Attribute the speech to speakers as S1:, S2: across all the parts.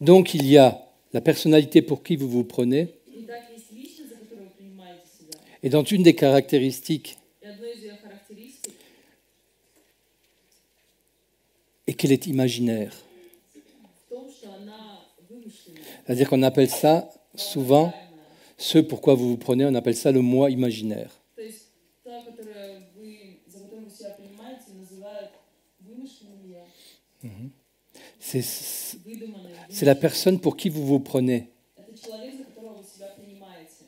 S1: Donc il y a la personnalité pour qui vous vous prenez,
S2: Итак, есть личность, за которую вы принимаете себя.
S1: et dans une des caractéristiques,
S2: И одной из ее характеристик
S1: et qu'elle est imaginaire.
S2: в том, что она вымышленная,
S1: C'est-à-dire qu'on appelle ça souvent,
S2: воображаемая.
S1: ce pourquoi vous vous prenez, on appelle ça le moi imaginaire.
S2: То есть та, за которую вы себя принимаете, называют вымышленным я,
S1: C'est
S2: выдуманным.
S1: c'est la personne pour qui vous vous prenez.
S2: Это человек, за которого вы себя принимаете.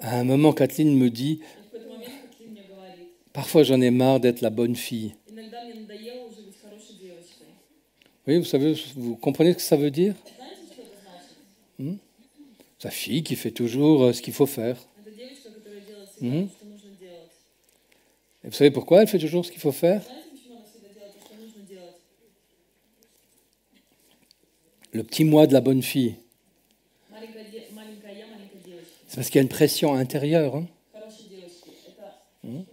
S1: À un moment, Kathleen me dit,
S2: И в какой-то момент Катлин мне говорит,
S1: parfois j'en ai marre d'être la bonne fille.
S2: иногда мне надоело уже быть хорошей девочкой.
S1: Oui, vous savez, vous comprenez ce que ça veut dire?
S2: Знаете, что это значит?
S1: Sa fille qui fait toujours ce qu'il faut faire.
S2: Это девочка, которая делает всегда то, что нужно делать.
S1: Et vous savez pourquoi elle fait toujours ce qu'il faut faire?
S2: Знаете, почему она всегда делает то, что нужно делать?
S1: Le petit moi de la bonne fille.
S2: Маленькая я, маленькая девочка.
S1: C'est parce qu'il y a une pression intérieure, hein,
S2: Хорошей девочки. Это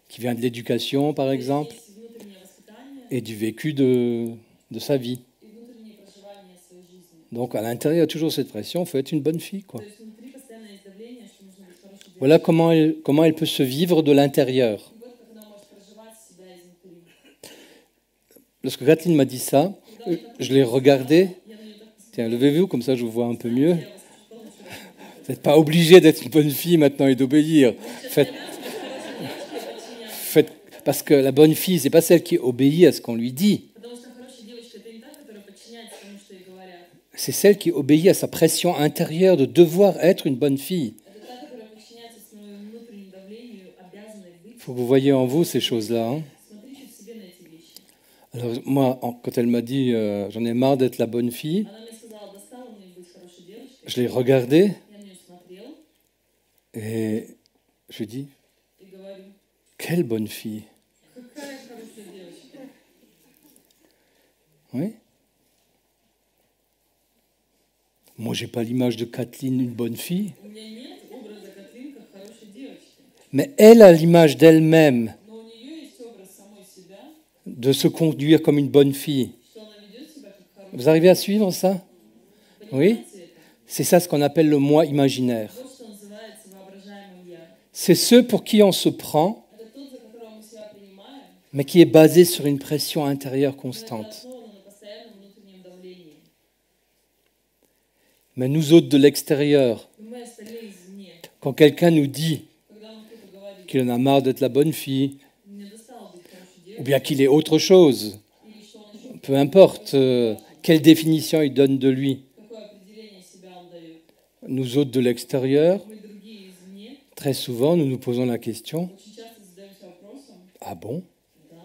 S1: qui vient de l'éducation, par exemple,
S2: есть внутреннее воспитание
S1: et du vécu de sa vie.
S2: и внутреннее проживание своей жизни.
S1: Donc à l'intérieur, il y a toujours cette pression, il faut être une bonne fille, quoi.
S2: То есть внутри постоянно есть давление, что нужно быть хорошей девочкой.
S1: Voilà comment elle peut se vivre de l'intérieur.
S2: И вот как она может проживать себя изнутри.
S1: Lorsque Kathleen m'a dit ça, je l'ai regardé.
S2: Я на нее так посмотрела,
S1: Tiens, levez-vous, comme ça je vous vois un peu mieux.
S2: я вас чувствовала, что
S1: Vous n'êtes pas obligé d'être une bonne fille maintenant et d'obéir. Faites, parce que la bonne fille, c'est pas celle qui obéit à ce qu'on lui dit.
S2: потому что хорошая девочка это не та, которая подчиняется тому, что ей говорят.
S1: C'est celle qui obéit à sa pression intérieure de devoir être une bonne fille.
S2: Это та, которая подчиняется своему внутреннему давлению, обязанной быть.
S1: Il faut que vous voyez en vous ces choses-là, hein.
S2: Смотрите в себе на эти вещи.
S1: Alors moi, quand elle m'a dit j'en ai marre d'être la bonne fille,
S2: Она мне сказала, достала мне быть хорошей девочкой.
S1: je l'ai regardée
S2: Я на нее смотрел
S1: et je lui ai dit
S2: и говорю,
S1: quelle bonne fille.
S2: какая хорошая девочка.
S1: Oui. Moi, j'ai pas l'image de Kathleen, une bonne fille,
S2: У меня нет образа Катлин как хорошей девочки.
S1: mais elle a l'image d'elle-même
S2: Но у нее есть образ самой себя,
S1: de se conduire comme une bonne fille.
S2: что она ведет себя как хорошая.
S1: Vous arrivez à suivre ça? Oui.
S2: Понимаете это?
S1: C'est ça ce qu'on appelle le moi imaginaire.
S2: Вот что называется воображаемым я.
S1: C'est ceux pour qui on se prend,
S2: Это тот, за которого мы себя принимаем,
S1: mais qui est basé sur une pression intérieure
S2: но это
S1: constante.
S2: основано на постоянном внутреннем давлении.
S1: Mais nous autres de l'extérieur,
S2: И мы остальные извне.
S1: quand quelqu'un nous dit
S2: Когда нам кто-то говорит,
S1: qu'il en a marre d'être la bonne fille,
S2: мне достало быть хорошей
S1: ou
S2: девочкой,
S1: bien qu'il est autre chose,
S2: или что он еще,
S1: peu importe quelle définition il donne de lui,
S2: какое определение себя он дает.
S1: nous autres de l'extérieur,
S2: Мы другие извне
S1: très souvent, nous nous posons la question,
S2: очень часто задаемся вопросом,
S1: ah bon,
S2: да,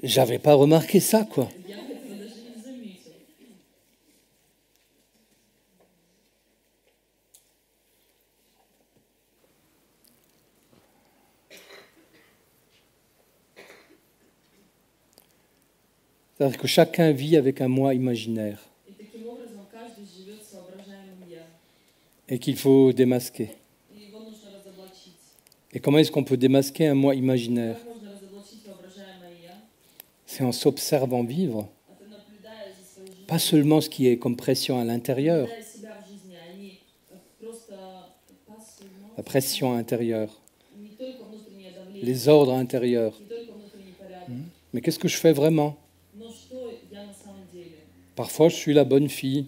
S1: j'avais pas remarqué ça, quoi.
S2: я этого даже не заметил.
S1: C'est-à-dire que chacun vit avec un moi imaginaire
S2: И таким образом каждый живет с воображаемым я.
S1: et qu'il faut démasquer.
S2: И его нужно разоблачить.
S1: Et comment est-ce qu'on peut démasquer un moi imaginaire?
S2: Как можно разоблачить воображаемое я?
S1: C'est en s'observant vivre,
S2: Это наблюдая за своей жизнью,
S1: pas seulement ce qui est comme pression à l'intérieur,
S2: наблюдая себя в жизни, а не просто пассивно,
S1: la pression intérieure,
S2: не только внутреннее давление,
S1: les ordres intérieurs.
S2: не только внутренний порядок,
S1: Mais qu'est-ce que je fais vraiment?
S2: но что я на самом деле.
S1: Parfois, je suis la bonne fille.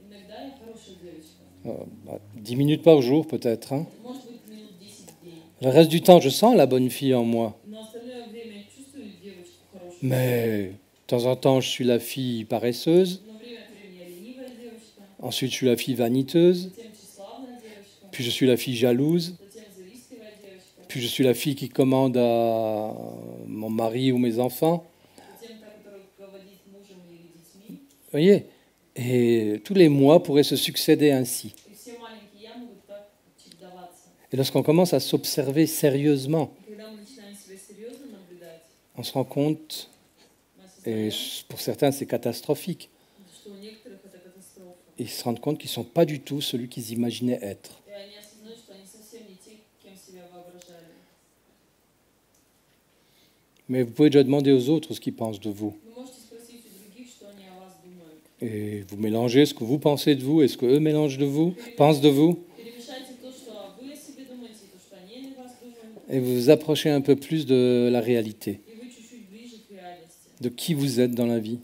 S2: Иногда я хорошая девочка.
S1: 10 minutes par jour, peut-être, hein.
S2: Может быть, минут 10 в день.
S1: Le reste du temps, je sens la bonne fille en moi.
S2: Но остальное время я чувствую девочку хорошую.
S1: Mais de temps en temps, je suis la fille paresseuse.
S2: Но время от времени я ленивая девочка,
S1: Ensuite, je suis la fille vaniteuse.
S2: затем тщеславная девочка,
S1: Puis, je suis la fille jalouse.
S2: затем завистливая девочка,
S1: Puis, je suis la fille qui commande à mon mari ou mes enfants.
S2: затем та, которая руководит мужем или детьми.
S1: Vous voyez? Et tous les mois pourraient se succéder ainsi.
S2: И все маленькие я могут так чередоваться.
S1: Et lorsqu'on commence à s'observer sérieusement,
S2: И когда мы начинаем себя серьезно наблюдать,
S1: on se rend compte,
S2: мы
S1: et
S2: осознаем,
S1: pour certains, c'est catastrophique,
S2: что у некоторых это катастрофа.
S1: ils se rendent compte qu'ils ne sont pas du tout celui qu'ils imaginaient être.
S2: И они осознают, что они совсем не те, кем себя воображали.
S1: Mais vous pouvez déjà demander aux autres ce qu'ils pensent de vous.
S2: Вы можете спросить у других, что они о вас думают.
S1: Et vous mélangez ce que vous pensez de vous et ce qu'eux mélangent de vous, pensent de vous.
S2: Перемешайте то, что вы о себе думаете, и то, что они о вас думают,
S1: Et vous vous approchez un peu plus de la réalité,
S2: и вы чуть-чуть ближе к реальности.
S1: de qui vous êtes dans la vie.